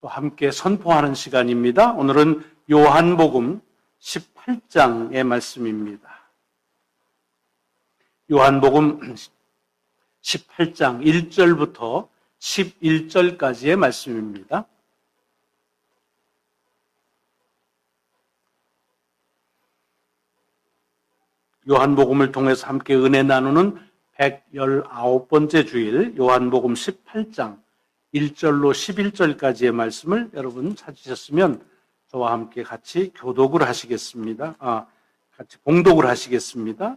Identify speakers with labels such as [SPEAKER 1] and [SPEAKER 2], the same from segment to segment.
[SPEAKER 1] 또 함께 선포하는 시간입니다. 오늘은 요한복음 18장의 말씀입니다. 요한복음 18장 1절부터 11절까지의 말씀입니다. 요한복음을 통해서 함께 은혜 나누는 119번째 주일 요한복음 18장 1절로 11절까지의 말씀을 여러분 찾으셨으면 저와 함께 같이 교독을 하시겠습니다. 같이 봉독을 하시겠습니다.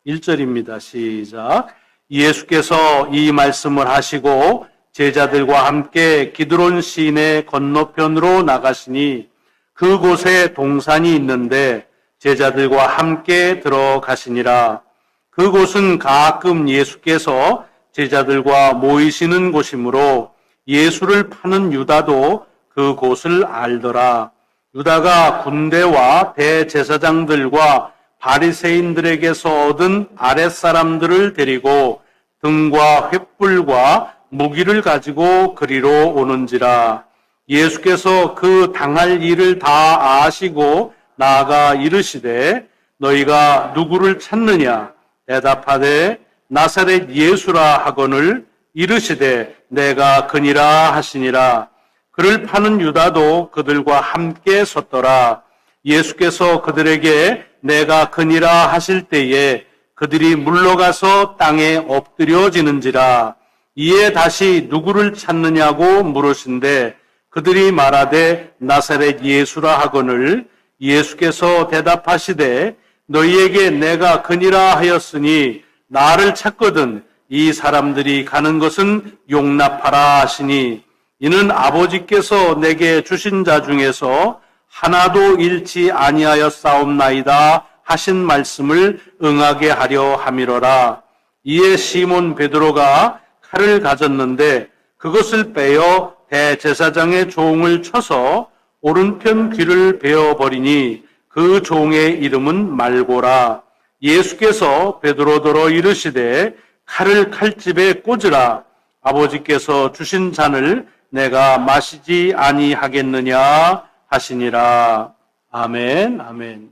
[SPEAKER 1] 1절입니다. 시작. 예수께서 이 말씀을 하시고 제자들과 함께 기드론 시내 건너편으로 나가시니 그곳에 동산이 있는데 제자들과 함께 들어가시니라. 그곳은 가끔 예수께서 제자들과 모이시는 곳이므로 예수를 파는 유다도 그곳을 알더라. 유다가 군대와 대제사장들과 바리새인들에게서 얻은 아랫사람들을 데리고 등과 횃불과 무기를 가지고 그리로 오는지라. 예수께서 그 당할 일을 다 아시고 나아가 이르시되 너희가 누구를 찾느냐? 대답하되 나사렛 예수라 하거늘 이르시되 내가 그니라 하시니라. 그를 파는 유다도 그들과 함께 섰더라. 예수께서 그들에게 내가 그니라 하실 때에 그들이 물러가서 땅에 엎드려지는지라. 이에 다시 누구를 찾느냐고 물으신데 그들이 말하되 나사렛 예수라 하거늘 예수께서 대답하시되 너희에게 내가 그니라 하였으니 나를 찾거든 이 사람들이 가는 것은 용납하라 하시니 이는 아버지께서 내게 주신 자 중에서 하나도 잃지 아니하였사옵나이다 하신 말씀을 응하게 하려 함이로라. 이에 시몬 베드로가 칼을 가졌는데 그것을 빼어 대제사장의 종을 쳐서 오른편 귀를 베어버리니 그 종의 이름은 말고라. 예수께서 베드로더러 이르시되 칼을 칼집에 꽂으라. 아버지께서 주신 잔을 내가 마시지 아니하겠느냐 하시니라. 아멘, 아멘.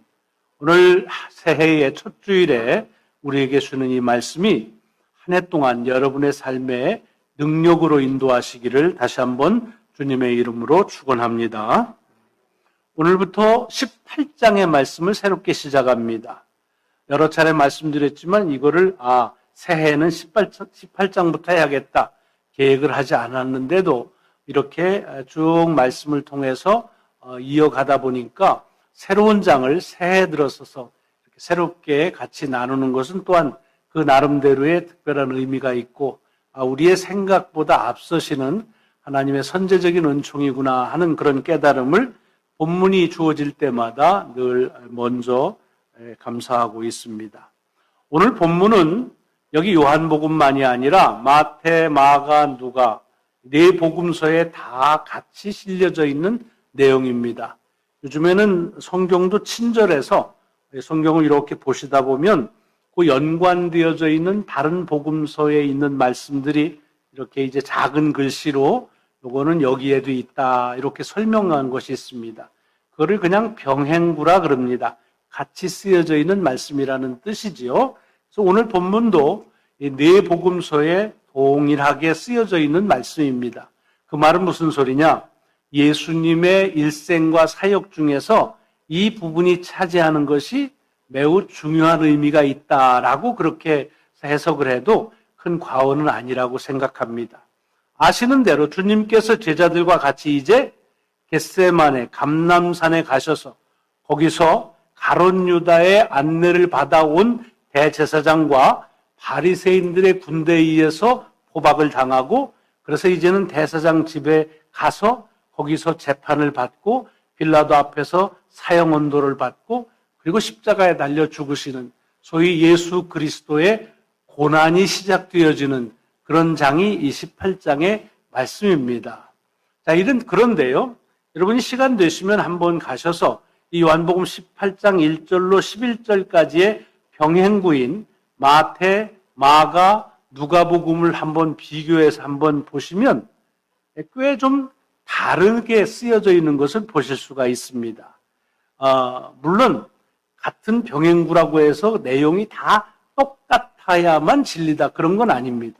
[SPEAKER 1] 오늘 새해의 첫 주일에 우리에게 주는 이 말씀이 한 해 동안 여러분의 삶에 능력으로 인도하시기를 다시 한번 주님의 이름으로 축원합니다. 오늘부터 18장의 말씀을 새롭게 시작합니다. 여러 차례 말씀드렸지만 이거를 새해에는 18장부터 해야겠다 계획을 하지 않았는데도 이렇게 쭉 말씀을 통해서 이어가다 보니까 새로운 장을 새해 들어서서 이렇게 새롭게 같이 나누는 것은 또한 그 나름대로의 특별한 의미가 있고 우리의 생각보다 앞서시는 하나님의 선제적인 은총이구나 하는 그런 깨달음을 본문이 주어질 때마다 늘 먼저 감사하고 있습니다. 오늘 본문은 여기 요한복음만이 아니라 마태, 마가, 누가 네 복음서에 다 같이 실려져 있는 내용입니다. 요즘에는 성경도 친절해서 성경을 이렇게 보시다 보면 그 연관되어져 있는 다른 복음서에 있는 말씀들이 이렇게 이제 작은 글씨로 요거는 여기에도 있다 이렇게 설명한 것이 있습니다. 그거를 그냥 병행구라 그럽니다. 같이 쓰여져 있는 말씀이라는 뜻이지요. 그래서 오늘 본문도 이 네 복음서에 동일하게 쓰여져 있는 말씀입니다. 그 말은 무슨 소리냐? 예수님의 일생과 사역 중에서 이 부분이 차지하는 것이 매우 중요한 의미가 있다라고 그렇게 해석을 해도 큰 과언은 아니라고 생각합니다. 아시는 대로 주님께서 제자들과 같이 이제 겟세마네 감람산에 가셔서 거기서 가룟 유다의 안내를 받아온 대제사장과 바리새인들의 군대에 의해서 포박을 당하고 그래서 이제는 대제사장 집에 가서 거기서 재판을 받고 빌라도 앞에서 사형 언도를 받고 그리고 십자가에 달려 죽으시는 소위 예수 그리스도의 고난이 시작되어지는 그런 장이 이 18장의 말씀입니다. 자, 그런데요. 여러분이 시간 되시면 한번 가셔서 이 요한복음 18장 1절로 11절까지의 병행구인 마태, 마가, 누가복음을 한번 비교해서 한번 보시면 꽤 좀 다르게 쓰여져 있는 것을 보실 수가 있습니다. 물론 같은 병행구라고 해서 내용이 다 똑같아야만 진리다 그런 건 아닙니다.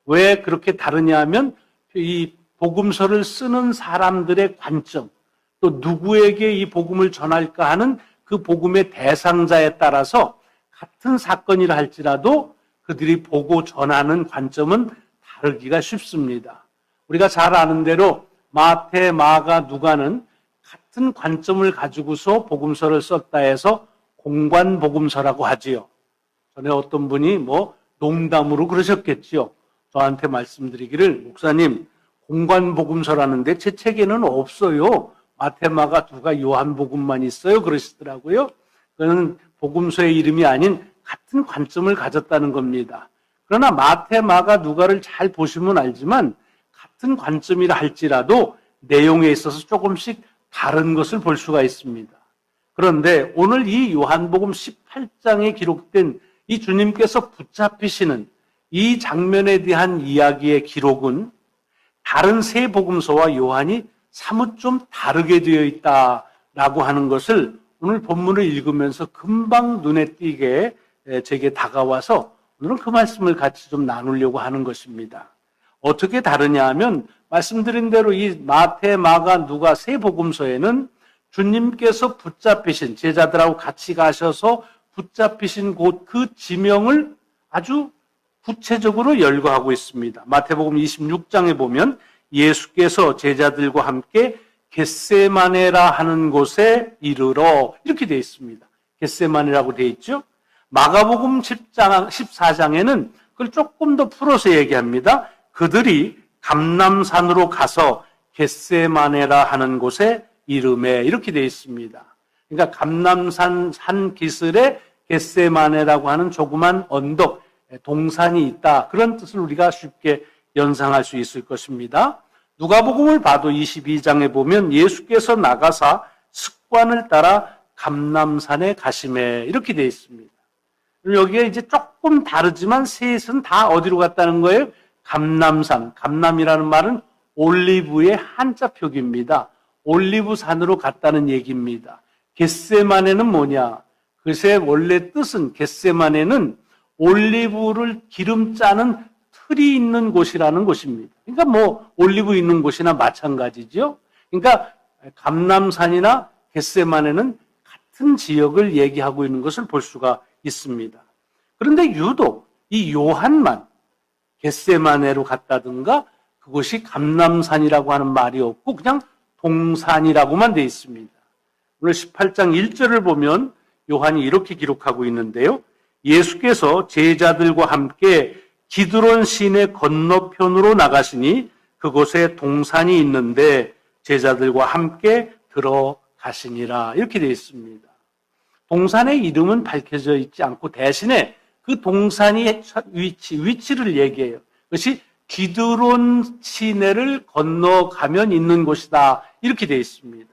[SPEAKER 1] 왜 그렇게 다르냐 하면 이 복음서를 쓰는 사람들의 관점, 또 누구에게 이 복음을 전할까 하는 그 복음의 대상자에 따라서 같은 사건이라 할지라도 그들이 보고 전하는 관점은 다르기가 쉽습니다. 우리가 잘 아는 대로 마태, 마가, 누가는 같은 관점을 가지고서 복음서를 썼다 해서 공관복음서라고 하지요. 전에 어떤 분이 농담으로 그러셨겠지요. 저한테 말씀드리기를, 목사님, 공관복음서라는데 제 책에는 없어요. 마태, 마가, 누가, 요한복음만 있어요. 그러시더라고요. 그는 복음서의 이름이 아닌 같은 관점을 가졌다는 겁니다. 그러나 마태, 마가, 누가를 잘 보시면 알지만 같은 관점이라 할지라도 내용에 있어서 조금씩 다른 것을 볼 수가 있습니다. 그런데 오늘 이 요한복음 18장에 기록된 이 주님께서 붙잡히시는 이 장면에 대한 이야기의 기록은 다른 세 복음서와 요한이 사뭇 좀 다르게 되어 있다라고 하는 것을 오늘 본문을 읽으면서 금방 눈에 띄게 제게 다가와서 오늘은 그 말씀을 같이 좀 나누려고 하는 것입니다. 어떻게 다르냐 하면 말씀드린 대로 이 마태, 마가, 누가 세 복음서에는 주님께서 붙잡히신, 제자들하고 같이 가셔서 붙잡히신 곳 그 지명을 아주 구체적으로 열거하고 있습니다. 마태복음 26장에 보면 예수께서 제자들과 함께 겟세마네라 하는 곳에 이르러 이렇게 되어 있습니다. 겟세마네라고 되어 있죠. 마가복음 14장에는 그걸 조금 더 풀어서 얘기합니다. 그들이 감람산으로 가서 겟세마네라 하는 곳에 이름에 이렇게 되어 있습니다. 그러니까 감람산 산 기슭에 겟세마네라고 하는 조그만 언덕, 동산이 있다. 그런 뜻을 우리가 쉽게 연상할 수 있을 것입니다. 누가복음을 봐도 22장에 보면 예수께서 나가사 습관을 따라 감람산에 가심에 이렇게 되어 있습니다. 여기에 이제 조금 다르지만 셋은 다 어디로 갔다는 거예요? 감람산. 감람이라는 말은 올리브의 한자 표기입니다. 올리브산으로 갔다는 얘기입니다. 겟세마네는 뭐냐? 그것의 원래 뜻은 겟세마네는 올리브를 기름 짜는 틀이 있는 곳이라는 곳입니다. 그러니까 올리브 있는 곳이나 마찬가지죠. 그러니까 감람산이나 겟세마네는 같은 지역을 얘기하고 있는 것을 볼 수가 있습니다. 그런데 유독 이 요한만 겟세마네로 갔다든가 그곳이 감람산이라고 하는 말이 없고 그냥 동산이라고만 되어 있습니다. 오늘 18장 1절을 보면 요한이 이렇게 기록하고 있는데요. 예수께서 제자들과 함께 기드론 시내 건너편으로 나가시니 그곳에 동산이 있는데 제자들과 함께 들어가시니라 이렇게 되어 있습니다. 동산의 이름은 밝혀져 있지 않고 대신에 그 동산이 위치를 얘기해요. 그것이 기드론 시내를 건너가면 있는 곳이다 이렇게 되어 있습니다.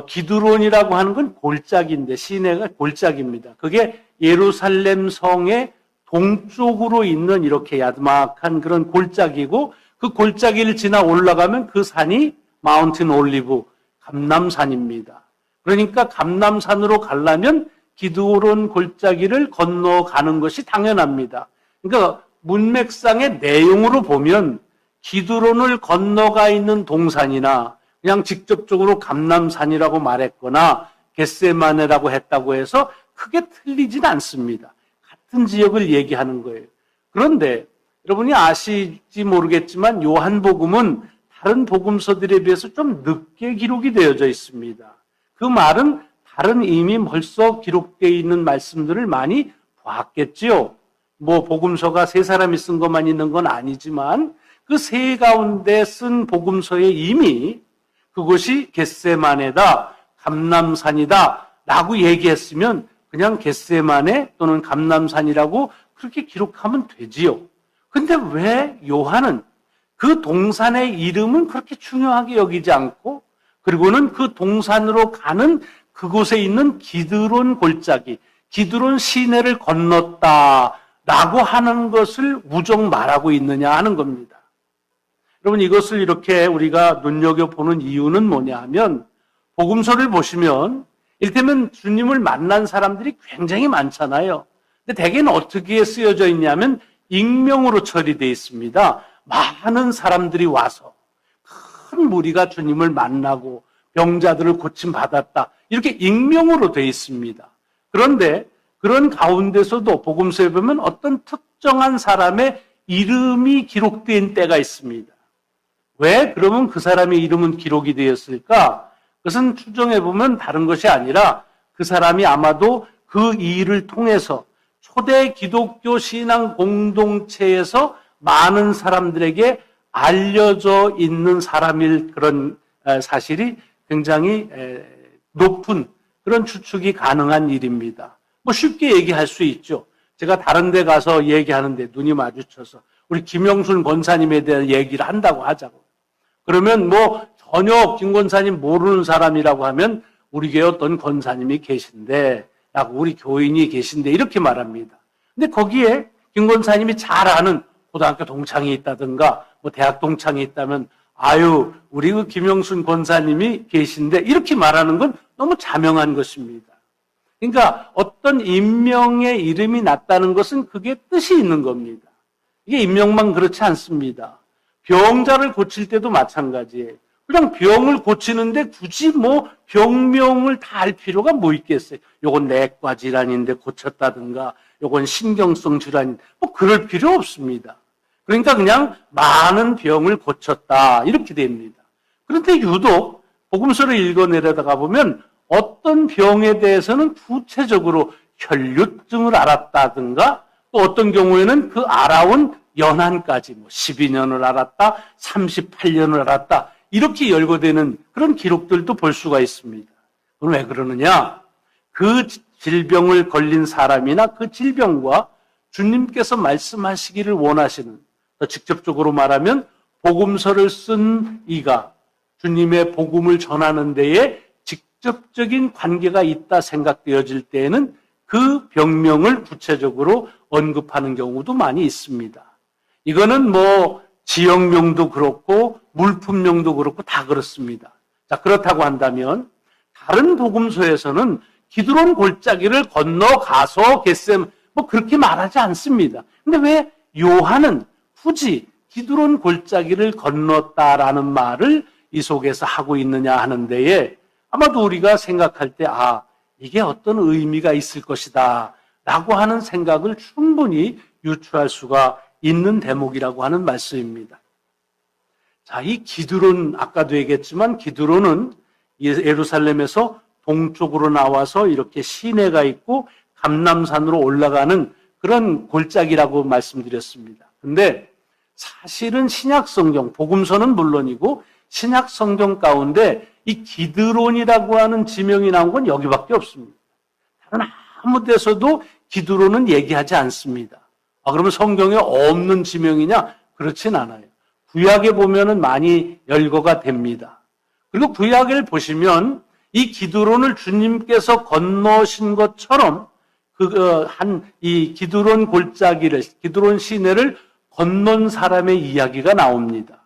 [SPEAKER 1] 기드론이라고 하는 건 골짜기인데 시내가 골짜기입니다. 그게 예루살렘 성의 동쪽으로 있는 이렇게 야드막한 그런 골짜기고 그 골짜기를 지나 올라가면 그 산이 마운틴 올리브 감람산입니다. 그러니까 감람산으로 가려면 기드론 골짜기를 건너가는 것이 당연합니다. 그러니까 문맥상의 내용으로 보면 기드론을 건너가 있는 동산이나 그냥 직접적으로 감람산이라고 말했거나 겟세마네라고 했다고 해서 크게 틀리진 않습니다. 같은 지역을 얘기하는 거예요. 그런데 여러분이 아실지 모르겠지만 요한복음은 다른 복음서들에 비해서 좀 늦게 기록이 되어져 있습니다. 그 말은 다른 이미 벌써 기록되어 있는 말씀들을 많이 봤겠지요. 복음서가 세 사람이 쓴 것만 있는 건 아니지만 그 세 가운데 쓴 복음서에 이미 그것이 겟세마네다, 감람산이다 라고 얘기했으면 그냥 겟세마네 또는 감람산이라고 그렇게 기록하면 되지요. 근데 왜 요한은 그 동산의 이름은 그렇게 중요하게 여기지 않고 그리고는 그 동산으로 가는 그곳에 있는 기드론 골짜기, 기드론 시내를 건넜다라고 하는 것을 무정 말하고 있느냐 하는 겁니다. 여러분 이것을 이렇게 우리가 눈여겨보는 이유는 뭐냐 하면 복음서를 보시면 이를테면 주님을 만난 사람들이 굉장히 많잖아요. 근데 대개는 어떻게 쓰여져 있냐면 익명으로 처리되어 있습니다. 많은 사람들이 와서 큰 무리가 주님을 만나고 병자들을 고침받았다. 이렇게 익명으로 되어 있습니다. 그런데 그런 가운데서도 복음서에 보면 어떤 특정한 사람의 이름이 기록된 때가 있습니다. 왜 그러면 그 사람의 이름은 기록이 되었을까? 그것은 추정해 보면 다른 것이 아니라 그 사람이 아마도 그 일을 통해서 초대 기독교 신앙 공동체에서 많은 사람들에게 알려져 있는 사람일 그런 사실이 굉장히 높은 그런 추측이 가능한 일입니다. 뭐 쉽게 얘기할 수 있죠. 제가 다른 데 가서 얘기하는데 눈이 마주쳐서 우리 김영순 권사님에 대한 얘기를 한다고 하자고. 그러면 뭐 전혀 김 권사님 모르는 사람이라고 하면 우리 교회 어떤 권사님이 계신데, 우리 교인이 계신데 이렇게 말합니다. 근데 거기에 김 권사님이 잘 아는 고등학교 동창이 있다든가 뭐 대학 동창이 있다면 아유 우리 그 김영순 권사님이 계신데 이렇게 말하는 건 너무 자명한 것입니다. 그러니까 어떤 인명의 이름이 났다는 것은 그게 뜻이 있는 겁니다. 이게 인명만 그렇지 않습니다. 병자를 고칠 때도 마찬가지예요. 그냥 병을 고치는데 굳이 뭐 병명을 다 알 필요가 뭐 있겠어요. 요건 내과 질환인데 고쳤다든가 요건 신경성 질환인데 뭐 그럴 필요 없습니다. 그러니까 그냥 많은 병을 고쳤다 이렇게 됩니다. 그런데 유독 복음서를 읽어내려다가 보면 어떤 병에 대해서는 구체적으로 혈류증을 알았다든가 또 어떤 경우에는 그 알아온 연한까지 뭐 12년을 알았다, 38년을 알았다 이렇게 열거되는 그런 기록들도 볼 수가 있습니다. 그럼 왜 그러느냐? 그 질병을 걸린 사람이나 그 질병과 주님께서 말씀하시기를 원하시는, 더 직접적으로 말하면 복음서를 쓴 이가 주님의 복음을 전하는 데에 직접적인 관계가 있다 생각되어질 때에는 그 병명을 구체적으로 언급하는 경우도 많이 있습니다. 이거는 뭐 지역명도 그렇고 물품명도 그렇고 다 그렇습니다. 자, 그렇다고 한다면 다른 복음서에서는 기드론 골짜기를 건너가서 겟셈 뭐 그렇게 말하지 않습니다. 근데 왜 요한은 굳이 기드론 골짜기를 건넜다라는 말을 이 속에서 하고 있느냐 하는 데에 아마도 우리가 생각할 때 이게 어떤 의미가 있을 것이다 라고 하는 생각을 충분히 유추할 수가 있는 대목이라고 하는 말씀입니다. 자, 이 기드론, 아까도 얘기했지만 기드론은 예루살렘에서 동쪽으로 나와서 이렇게 시내가 있고 감람산으로 올라가는 그런 골짜기라고 말씀드렸습니다. 근데 사실은 신약성경, 복음서는 물론이고 신약성경 가운데 이 기드론이라고 하는 지명이 나온 건 여기밖에 없습니다. 다른 아무 데서도 기드론은 얘기하지 않습니다. 그러면 성경에 없는 지명이냐? 그렇진 않아요. 구약에 보면은 많이 열거가 됩니다. 그리고 구약을 보시면 이 기드론을 주님께서 건너신 것처럼 이 기드론 골짜기를, 기드론 시내를 건넌 사람의 이야기가 나옵니다.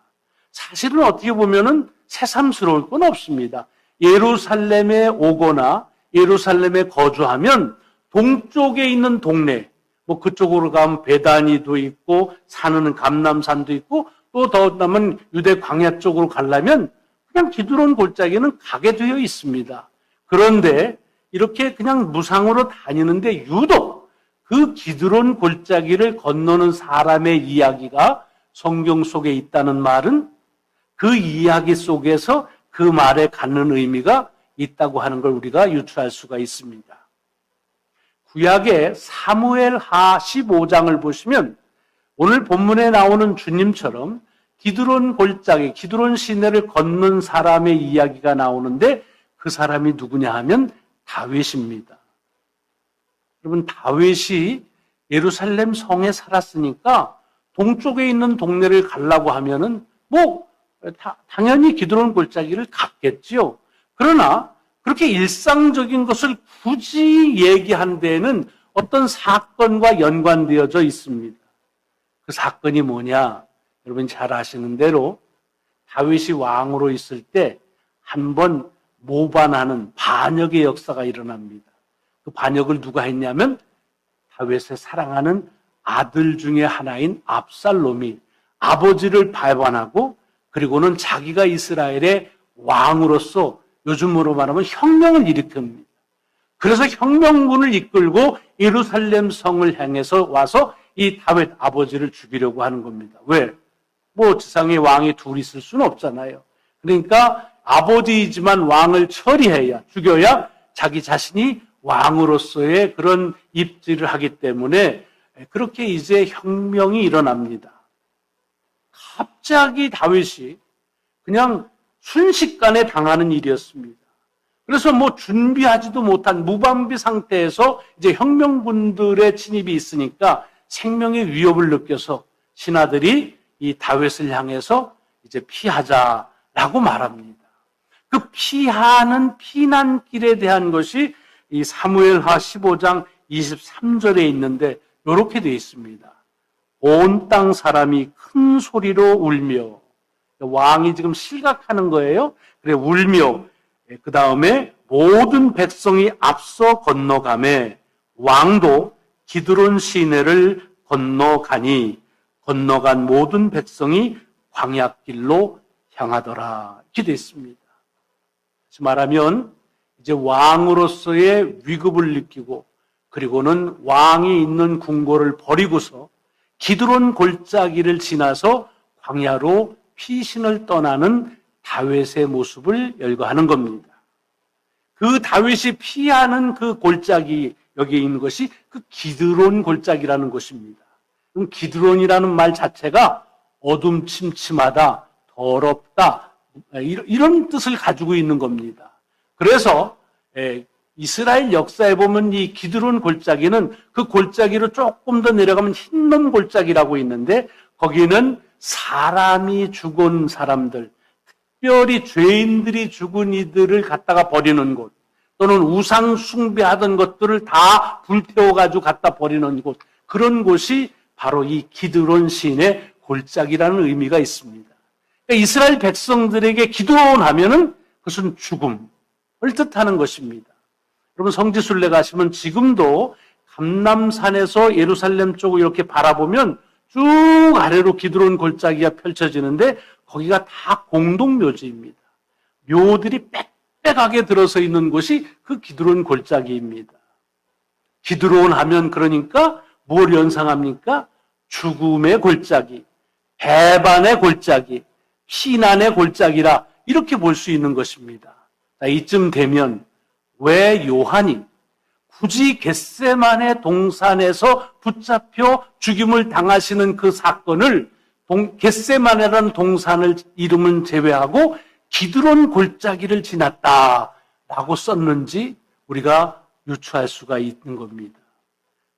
[SPEAKER 1] 사실은 어떻게 보면은 새삼스러울 건 없습니다. 예루살렘에 오거나 예루살렘에 거주하면 동쪽에 있는 동네, 뭐 그쪽으로 가면 베다니도 있고 산은 감람산도 있고 또 더 남은 유대 광야 쪽으로 가려면 그냥 기드론 골짜기는 가게 되어 있습니다. 그런데 이렇게 그냥 무상으로 다니는데 유독 그 기드론 골짜기를 건너는 사람의 이야기가 성경 속에 있다는 말은 그 이야기 속에서 그 말에 갖는 의미가 있다고 하는 걸 우리가 유추할 수가 있습니다. 구약의 사무엘하 15장을 보시면 오늘 본문에 나오는 주님처럼 기드론 골짜기, 기드론 시내를 걷는 사람의 이야기가 나오는데 그 사람이 누구냐 하면 다윗입니다. 여러분, 다윗이 예루살렘 성에 살았으니까 동쪽에 있는 동네를 가려고 하면은 당연히 기드론 골짜기를 갔겠지요. 그러나 그렇게 일상적인 것을 굳이 얘기한 데에는 어떤 사건과 연관되어져 있습니다. 그 사건이 뭐냐? 여러분 잘 아시는 대로 다윗이 왕으로 있을 때 한 번 모반하는 반역의 역사가 일어납니다. 그 반역을 누가 했냐면 다윗의 사랑하는 아들 중에 하나인 압살롬이 아버지를 배반하고 그리고는 자기가 이스라엘의 왕으로서 요즘으로 말하면 혁명을 일으킵니다. 그래서 혁명군을 이끌고 예루살렘 성을 향해서 와서 이 다윗 아버지를 죽이려고 하는 겁니다. 왜? 뭐 지상에 왕이 둘 있을 수는 없잖아요. 그러니까 아버지이지만 왕을 처리해야, 죽여야 자기 자신이 왕으로서의 그런 입지를 하기 때문에 그렇게 이제 혁명이 일어납니다. 갑자기 다윗이 그냥 순식간에 당하는 일이었습니다. 그래서 뭐 준비하지도 못한 무방비 상태에서 이제 혁명군들의 침입이 있으니까 생명의 위협을 느껴서 신하들이 이 다윗을 향해서 이제 피하자라고 말합니다. 그 피하는 피난길에 대한 것이 이 사무엘하 15장 23절에 있는데 이렇게 되어 있습니다. 온 땅 사람이 큰 소리로 울며, 왕이 지금 실각하는 거예요. 그래 울며, 그 다음에 모든 백성이 앞서 건너가매 왕도 기드론 시내를 건너가니 건너간 모든 백성이 광야길로 향하더라. 이렇게 되어 있습니다. 다시 말하면 이제 왕으로서의 위급을 느끼고 그리고는 왕이 있는 궁궐을 버리고서 기드론 골짜기를 지나서 광야로 피신을 떠나는 다윗의 모습을 열거하는 겁니다. 그 다윗이 피하는 그 골짜기, 여기에 있는 것이 그 기드론 골짜기라는 곳입니다. 그럼 기드론이라는 말 자체가 어둠침침하다, 더럽다, 이런 뜻을 가지고 있는 겁니다. 그래서 이스라엘 역사에 보면 이 기드론 골짜기는 그 골짜기로 조금 더 내려가면 흰놈 골짜기라고 있는데 거기는 사람이 죽은 사람들, 특별히 죄인들이 죽은 이들을 갖다가 버리는 곳, 또는 우상 숭배하던 것들을 다 불태워가지고 갖다 버리는 곳, 그런 곳이 바로 이 기드론 시인의 골짜기라는 의미가 있습니다. 그러니까 이스라엘 백성들에게 기드론 하면은 그것은 죽음을 뜻하는 것입니다. 여러분 성지순례 가시면 지금도 감람산에서 예루살렘 쪽을 이렇게 바라보면 쭉 아래로 기드론 골짜기가 펼쳐지는데 거기가 다 공동묘지입니다. 묘들이 빽빽하게 들어서 있는 곳이 그 기드론 골짜기입니다. 기드론 하면 그러니까 뭘 연상합니까? 죽음의 골짜기, 배반의 골짜기, 피난의 골짜기라 이렇게 볼 수 있는 것입니다. 자, 이쯤 되면 왜 요한이 굳이 겟세마네 동산에서 붙잡혀 죽임을 당하시는 그 사건을 겟세마네라는 동산을 이름은 제외하고 기드론 골짜기를 지났다라고 썼는지 우리가 유추할 수가 있는 겁니다.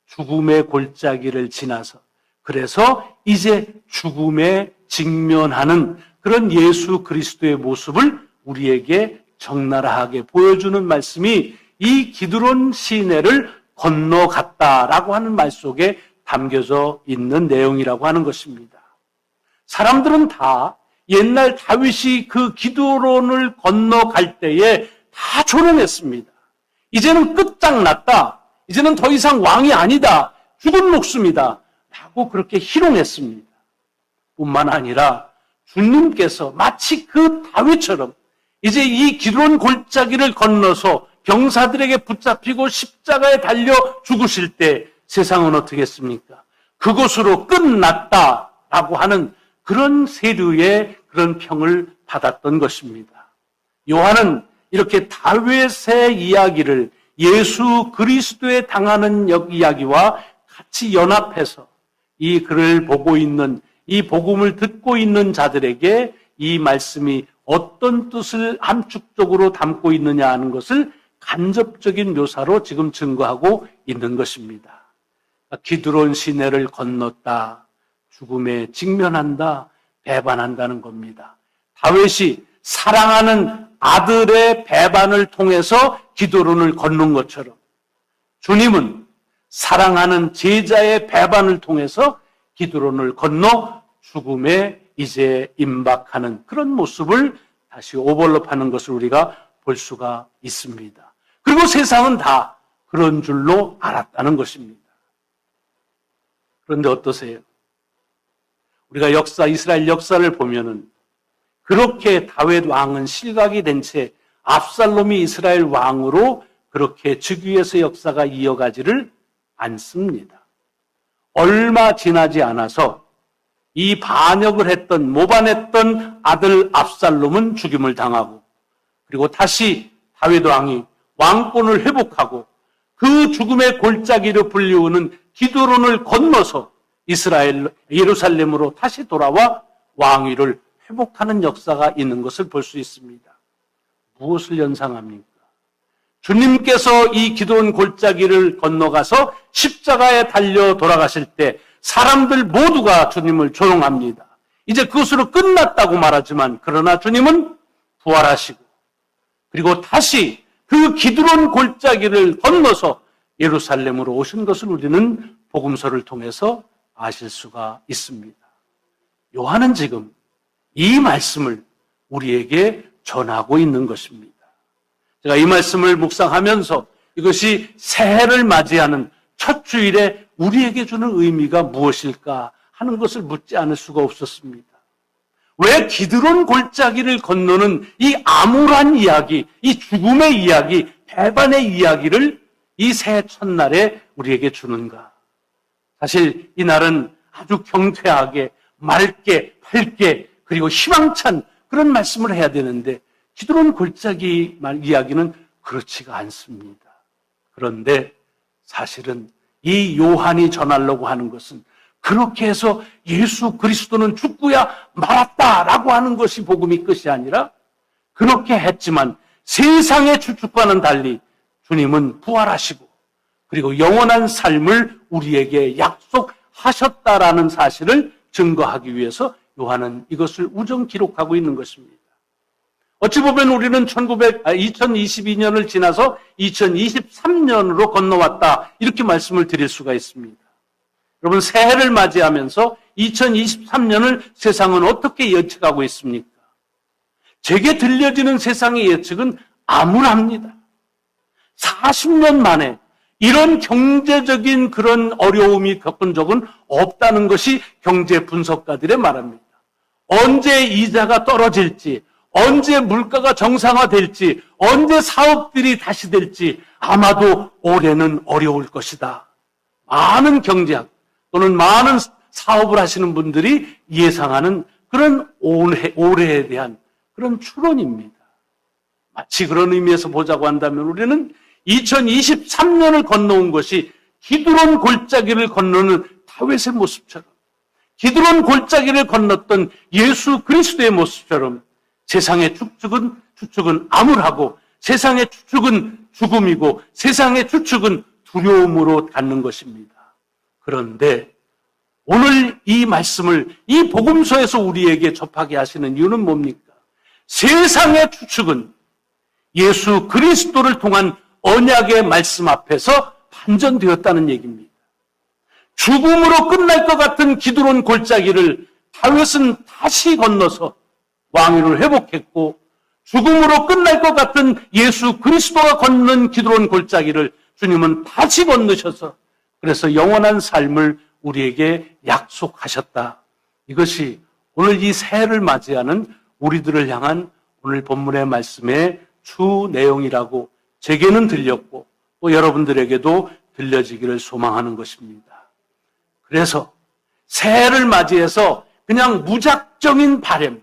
[SPEAKER 1] 죽음의 골짜기를 지나서 그래서 이제 죽음에 직면하는 그런 예수 그리스도의 모습을 우리에게 적나라하게 보여주는 말씀이 이 기드론 시내를 건너갔다라고 하는 말 속에 담겨져 있는 내용이라고 하는 것입니다. 사람들은 다 옛날 다윗이 그 기드론을 건너갈 때에 다 조롱했습니다. 이제는 끝장났다. 이제는 더 이상 왕이 아니다. 죽은 목숨이다. 라고 그렇게 희롱했습니다. 뿐만 아니라 주님께서 마치 그 다윗처럼 이제 이 기드론 골짜기를 건너서 병사들에게 붙잡히고 십자가에 달려 죽으실 때 세상은 어떻게 했습니까? 그곳으로 끝났다라고 하는 그런 세류의 그런 평을 받았던 것입니다. 요한은 이렇게 다윗의 이야기를 예수 그리스도에 당하는 이야기와 같이 연합해서 이 글을 보고 있는, 이 복음을 듣고 있는 자들에게 이 말씀이 어떤 뜻을 함축적으로 담고 있느냐 하는 것을 간접적인 묘사로 지금 증거하고 있는 것입니다. 기드론 시내를 건넜다, 죽음에 직면한다, 배반한다는 겁니다. 다윗이 사랑하는 아들의 배반을 통해서 기드론을 건넌 것처럼 주님은 사랑하는 제자의 배반을 통해서 기드론을 건너 죽음에 이제 임박하는 그런 모습을 다시 오버랩하는 것을 우리가 볼 수가 있습니다. 그리고 세상은 다 그런 줄로 알았다는 것입니다. 그런데 어떠세요? 우리가 이스라엘 역사를 보면은 그렇게 다윗 왕은 실각이 된 채 압살롬이 이스라엘 왕으로 그렇게 즉위해서 역사가 이어가지를 않습니다. 얼마 지나지 않아서 이 반역을 했던, 모반했던 아들 압살롬은 죽임을 당하고, 그리고 다시 다윗 왕이 왕권을 회복하고 그 죽음의 골짜기로 불리우는 기드론을 건너서 예루살렘으로 다시 돌아와 왕위를 회복하는 역사가 있는 것을 볼 수 있습니다. 무엇을 연상합니까? 주님께서 이 기드론 골짜기를 건너가서 십자가에 달려 돌아가실 때 사람들 모두가 주님을 조롱합니다. 이제 그것으로 끝났다고 말하지만 그러나 주님은 부활하시고 그리고 다시 그 기드론 골짜기를 건너서 예루살렘으로 오신 것을 우리는 복음서를 통해서 아실 수가 있습니다. 요한은 지금 이 말씀을 우리에게 전하고 있는 것입니다. 제가 이 말씀을 묵상하면서 이것이 새해를 맞이하는 첫 주일에 우리에게 주는 의미가 무엇일까 하는 것을 묻지 않을 수가 없었습니다. 왜 기드론 골짜기를 건너는 이 암울한 이야기, 이 죽음의 이야기, 배반의 이야기를 이 새해 첫날에 우리에게 주는가? 사실 이 날은 아주 경쾌하게, 맑게, 밝게, 그리고 희망찬 그런 말씀을 해야 되는데 기드론 골짜기 이야기는 그렇지가 않습니다. 그런데 사실은 이 요한이 전하려고 하는 것은 그렇게 해서 예수 그리스도는 죽고야 말았다라고 하는 것이 복음의 끝이 아니라 그렇게 했지만 세상의 추측과는 달리 주님은 부활하시고 그리고 영원한 삶을 우리에게 약속하셨다라는 사실을 증거하기 위해서 요한은 이것을 우정 기록하고 있는 것입니다. 어찌 보면 우리는 2022년을 지나서 2023년으로 건너왔다 이렇게 말씀을 드릴 수가 있습니다. 여러분 새해를 맞이하면서 2023년을 세상은 어떻게 예측하고 있습니까? 제게 들려지는 세상의 예측은 암울합니다. 40년 만에 이런 경제적인 그런 어려움이 겪은 적은 없다는 것이 경제 분석가들의 말입니다. 언제 이자가 떨어질지, 언제 물가가 정상화될지, 언제 사업들이 다시 될지 아마도 올해는 어려울 것이다. 많은 경제학 또는 많은 사업을 하시는 분들이 예상하는 그런 올해에 대한 그런 추론입니다. 마치 그런 의미에서 보자고 한다면 우리는 2023년을 건너온 것이 기드론 골짜기를 건너는 다윗의 모습처럼 기드론 골짜기를 건넜던 예수 그리스도의 모습처럼 세상의 추측은 암울하고 세상의 추측은 죽음이고 세상의 추측은 두려움으로 갖는 것입니다. 그런데 오늘 이 말씀을 이 복음서에서 우리에게 접하게 하시는 이유는 뭡니까? 세상의 추측은 예수 그리스도를 통한 언약의 말씀 앞에서 반전되었다는 얘기입니다. 죽음으로 끝날 것 같은 기드론 골짜기를 다윗은 다시 건너서 왕위를 회복했고 죽음으로 끝날 것 같은 예수 그리스도가 걷는 기드론 골짜기를 주님은 다시 건너셔서 그래서 영원한 삶을 우리에게 약속하셨다. 이것이 오늘 이 새해를 맞이하는 우리들을 향한 오늘 본문의 말씀의 주 내용이라고 제게는 들렸고 또 여러분들에게도 들려지기를 소망하는 것입니다. 그래서 새해를 맞이해서 그냥 무작정인 바람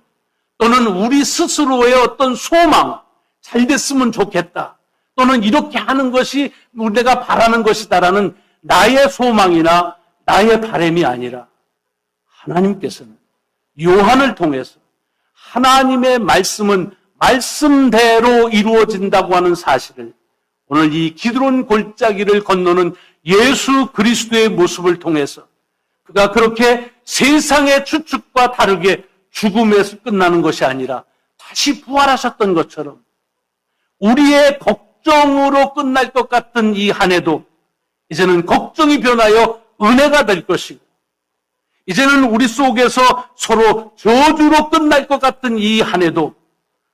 [SPEAKER 1] 또는 우리 스스로의 어떤 소망, 잘 됐으면 좋겠다 또는 이렇게 하는 것이 내가 바라는 것이다라는 나의 소망이나 나의 바람이 아니라 하나님께서는 요한을 통해서 하나님의 말씀은 말씀대로 이루어진다고 하는 사실을 오늘 이 기드론 골짜기를 건너는 예수 그리스도의 모습을 통해서 그가 그렇게 세상의 추측과 다르게 죽음에서 끝나는 것이 아니라 다시 부활하셨던 것처럼 우리의 걱정으로 끝날 것 같은 이 한 해도 이제는 걱정이 변하여 은혜가 될 것이고 이제는 우리 속에서 서로 저주로 끝날 것 같은 이 한 해도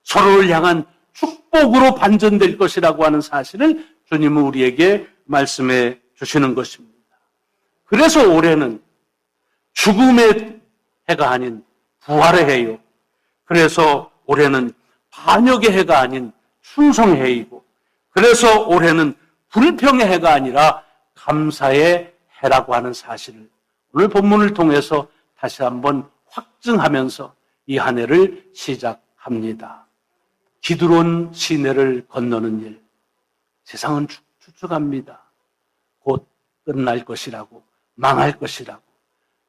[SPEAKER 1] 서로를 향한 축복으로 반전될 것이라고 하는 사실을 주님은 우리에게 말씀해 주시는 것입니다. 그래서 올해는 죽음의 해가 아닌 부활의 해요. 그래서 올해는 반역의 해가 아닌 충성의 해이고, 그래서 올해는 불평의 해가 아니라 감사의 해라고 하는 사실을 오늘 본문을 통해서 다시 한번 확증하면서 이 한 해를 시작합니다. 기드론 시내를 건너는 일, 세상은 추측합니다. 곧 끝날 것이라고, 망할 것이라고.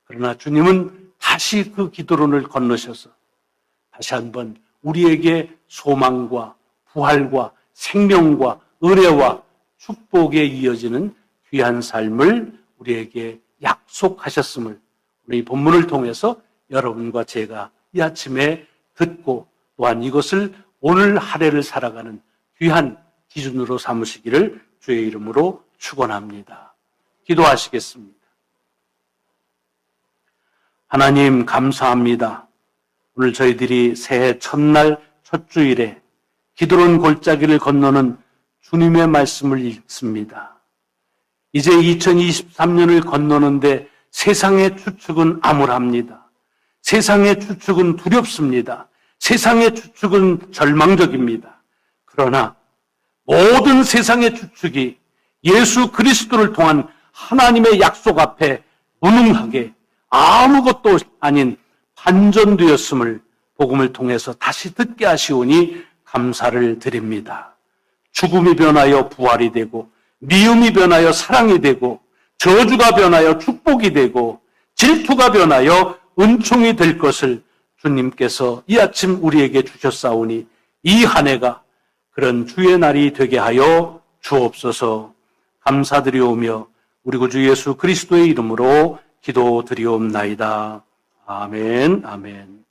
[SPEAKER 1] 그러나 주님은 다시 그 기드론을 건너셔서 다시 한번 우리에게 소망과 부활과 생명과 은혜와 축복에 이어지는 귀한 삶을 우리에게 약속하셨음을 우리 이 본문을 통해서 여러분과 제가 이 아침에 듣고, 또한 이것을 오늘 하루를 살아가는 귀한 기준으로 삼으시기를 주의 이름으로 축원합니다. 기도하시겠습니다. 하나님 감사합니다. 오늘 저희들이 새해 첫날 첫 주일에 기드론 골짜기를 건너는 주님의 말씀을 읽습니다. 이제 2023년을 건너는데 세상의 추측은 암울합니다. 세상의 추측은 두렵습니다. 세상의 추측은 절망적입니다. 그러나 모든 세상의 추측이 예수 그리스도를 통한 하나님의 약속 앞에 무능하게 아무것도 아닌 반전되었음을 복음을 통해서 다시 듣게 하시오니 감사를 드립니다. 죽음이 변하여 부활이 되고, 미움이 변하여 사랑이 되고, 저주가 변하여 축복이 되고, 질투가 변하여 은총이 될 것을 주님께서 이 아침 우리에게 주셨사오니 이 한 해가 그런 주의 날이 되게 하여 주옵소서. 감사드리오며 우리 구주 예수 그리스도의 이름으로 기도드리옵나이다. 아멘, 아멘.